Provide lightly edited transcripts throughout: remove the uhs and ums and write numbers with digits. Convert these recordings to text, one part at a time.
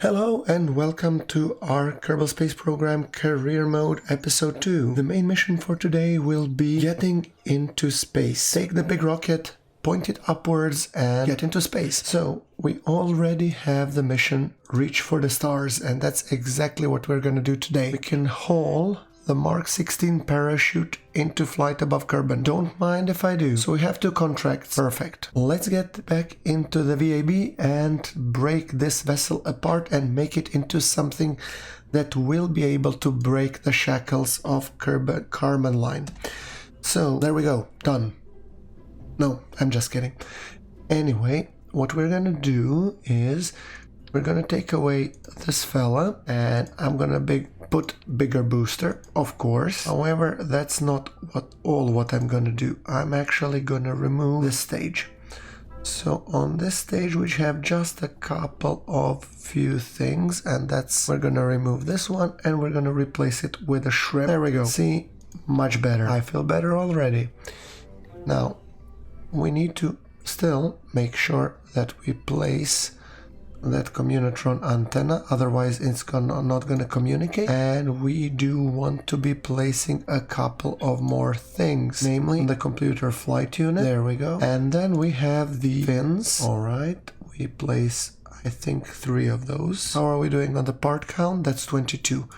Hello and welcome to our Kerbal Space Program Career Mode Episode 2. The main mission for today will be getting into space. Take the big rocket, point it upwards and get into space. So we already have the mission Reach for the Stars, and that's exactly what we're going to do today. We can haul the Mark 16 parachute into flight above Kerbal. Don't mind if I do. So we have 2 contracts. Perfect. Let's get back into the VAB and break this vessel apart and make it into something that will be able to break the shackles of Kármán line. So there we go. Done. No, I'm just kidding. Anyway, what we're gonna do is we're gonna take away this fella and I'm gonna put bigger booster, of course. However, that's not what I'm gonna do. I'm actually gonna remove this stage. So on this stage we have just a couple of few things, and we're gonna remove this one and we're gonna replace it with a shrimp. There we go. See, much better. I feel better already. Now we need to still make sure that we place that communotron antenna, otherwise it's not gonna communicate. And we do want to be placing a couple of more things, namely the computer flight unit. There we go. And then we have the fins. All right, we place I think 3 of those. How are we doing on the part count? That's 22.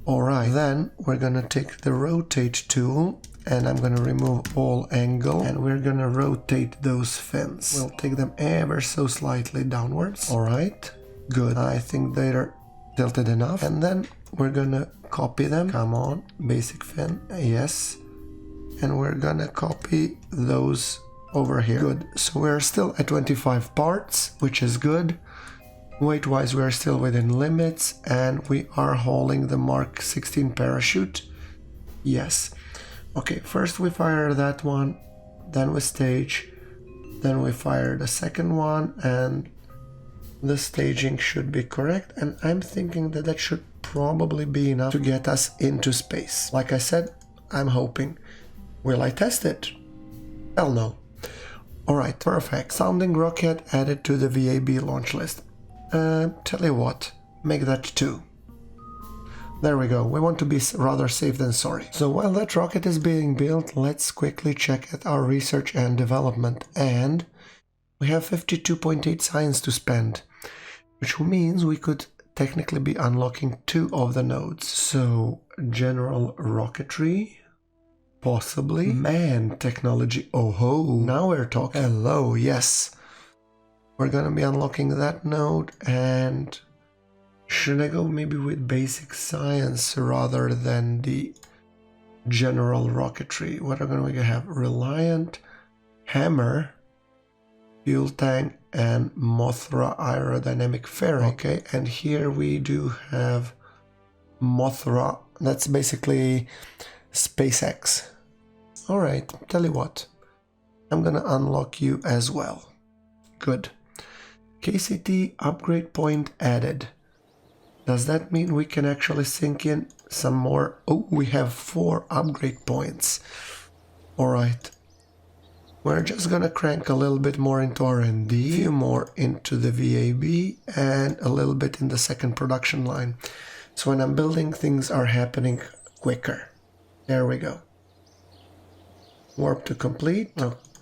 All right, then we're gonna take the rotate tool and I'm gonna remove all angle and we're gonna rotate those fins. We'll take them ever so slightly downwards. All right, good. I think they're tilted enough. And then we're gonna copy them. Come on, basic fin, yes. And we're gonna copy those over here. Good, so we're still at 25 parts, which is good. Weight-wise, we're still within limits and we are hauling the Mark 16 parachute. Yes. Okay, first we fire that one, then we stage, then we fire the second one, and the staging should be correct, and I'm thinking that that should probably be enough to get us into space. Like I said, I'm hoping. Will I test it? Hell no. Alright, perfect. Sounding rocket added to the VAB launch list. Tell you what, make that 2. There we go. We want to be rather safe than sorry. So while that rocket is being built, let's quickly check at our research and development. And we have 52.8 science to spend, which means we could technically be unlocking 2 of the nodes. So general rocketry, possibly. Man technology. Oh ho, now we're talking. Hello, yes. We're gonna be unlocking that node. And should I go maybe with basic science rather than the general rocketry? What are we gonna have? Reliant, hammer, fuel tank, and Mothra aerodynamic fairing. Okay, and here we do have Mothra. That's basically SpaceX. All right, tell you what, I'm gonna unlock you as well. Good. KCT upgrade point added. Does that mean we can actually sink in some more? Oh, we have 4 upgrade points. Alright. We're just gonna crank a little bit more into R&D, a few more into the VAB, and a little bit in the second production line. So when I'm building, things are happening quicker. There we go. Warp to complete.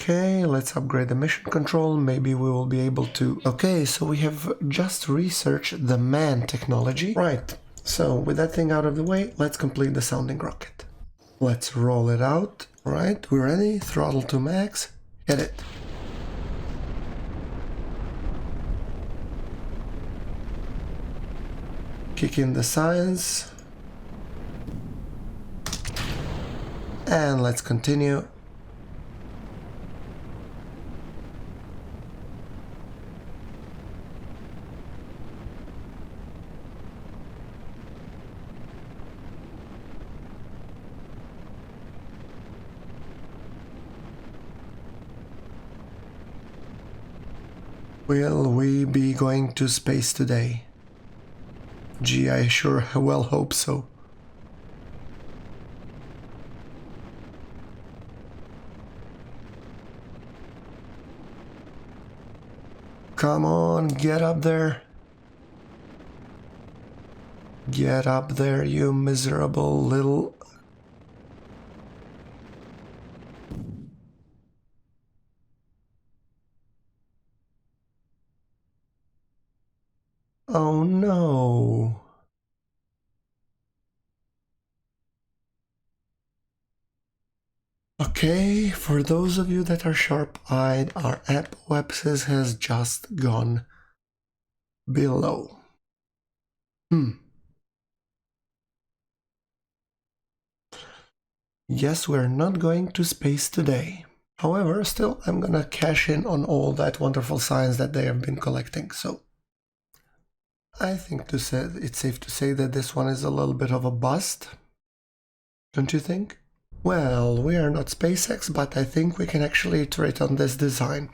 Okay, let's upgrade the mission control. Maybe we will be able to... Okay, so we have just researched the man technology. Right, so with that thing out of the way, let's complete the sounding rocket. Let's roll it out. Right, we're ready. Throttle to max. Hit it. Kick in the science. And let's continue. Will we be going to space today? Gee, I sure well hope so. Come on, get up there. Get up there, you miserable little... Oh no. Okay, for those of you that are sharp-eyed, our apoapsis has just gone below. Yes, we're not going to space today. However, still, I'm gonna cash in on all that wonderful science that they have been collecting, so... I think it's safe to say that this one is a little bit of a bust. Don't you think? Well, we are not SpaceX, but I think we can actually iterate on this design.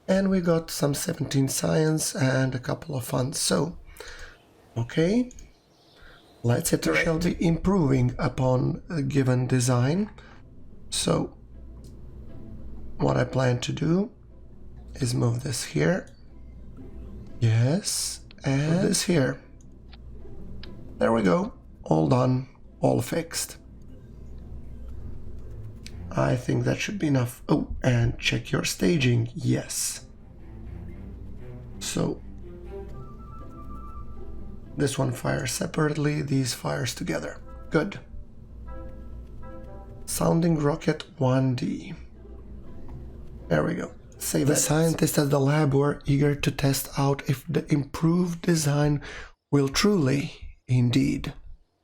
And we got some 17 science and a couple of funds, so... Okay. Let's iterate. We shall be improving upon a given design. So, what I plan to do is move this here. Yes, and this here. There we go. All done. All fixed. I think that should be enough. Oh, and check your staging. Yes. So, this one fires separately, these fires together. Good. Sounding rocket 1D. There we go. Save the scientists at the lab were eager to test out if the improved design will truly, indeed,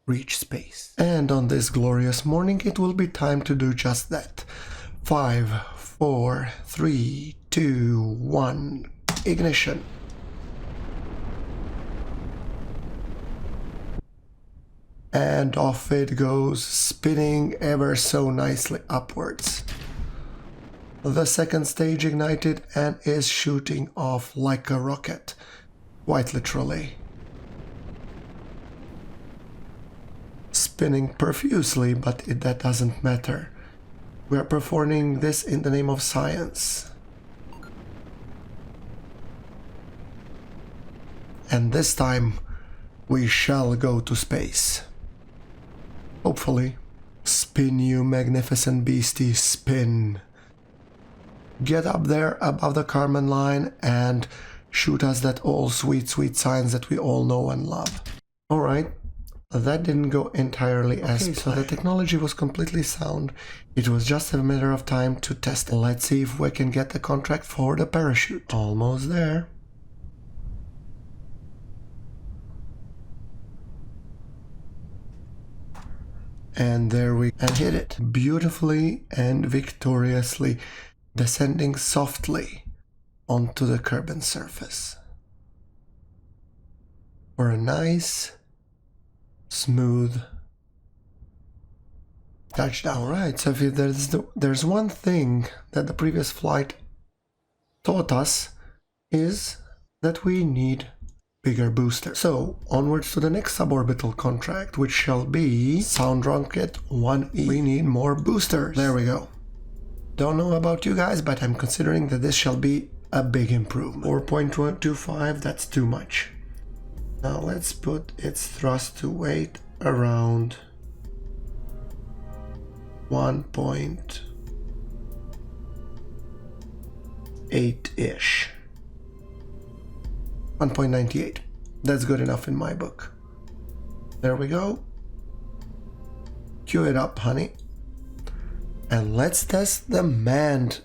reach space. And on this glorious morning, it will be time to do just that. 5, 4, 3, 2, 1, ignition. And off it goes, spinning ever so nicely upwards. The second stage ignited and is shooting off like a rocket, quite literally. Spinning profusely, but that doesn't matter. We are performing this in the name of science. And this time, we shall go to space. Hopefully. Spin, you magnificent beastie, spin. Get up there above the Kármán line and shoot us that all sweet, sweet science that we all know and love. Alright, that didn't go entirely as planned. So the technology was completely sound. It was just a matter of time to test it. Let's see if we can get the contract for the parachute. Almost there. And there we hit it beautifully and victoriously, descending softly onto the Kerbal surface for a nice, smooth touchdown. Alright, so if there's one thing that the previous flight taught us is that we need bigger booster. So onwards to the next suborbital contract, which shall be Sound Rocket 1E. We need more boosters. There we go. Don't know about you guys, but I'm considering that this shall be a big improvement. 4.125, that's too much. Now let's put its thrust to weight around 1.8-ish. 1.98. That's good enough in my book. There we go. Cue it up, honey. And let's test the manned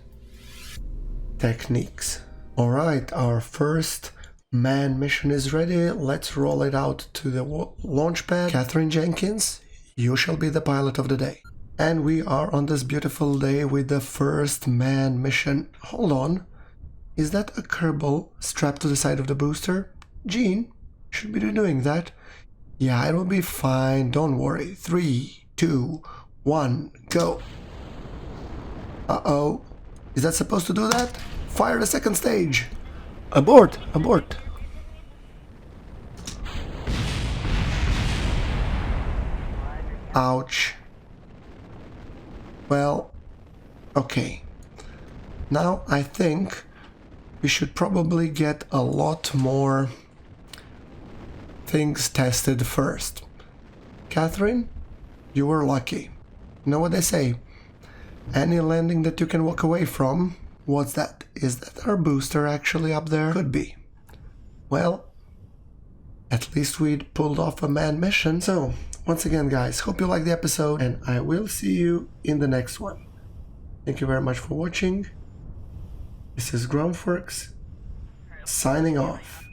techniques. Alright, our first manned mission is ready. Let's roll it out to the launch pad. Catherine Jenkins, you shall be the pilot of the day. And we are on this beautiful day with the first manned mission. Hold on. Is that a kerbal strapped to the side of the booster? Gene, should be doing that. Yeah, it will be fine. Don't worry. 3, 2, 1, go. Uh-oh. Is that supposed to do that? Fire the second stage. Abort! Abort! Ouch. Well, okay. Now I think we should probably get a lot more things tested first. Catherine, you were lucky. You know what they say? Any landing that you can walk away from. What's that? Is that our booster actually up there? Could be. Well, at least we'd pulled off a manned mission. So, once again guys, hope you liked the episode and I will see you in the next one. Thank you very much for watching. This is GrunfWorks, signing off.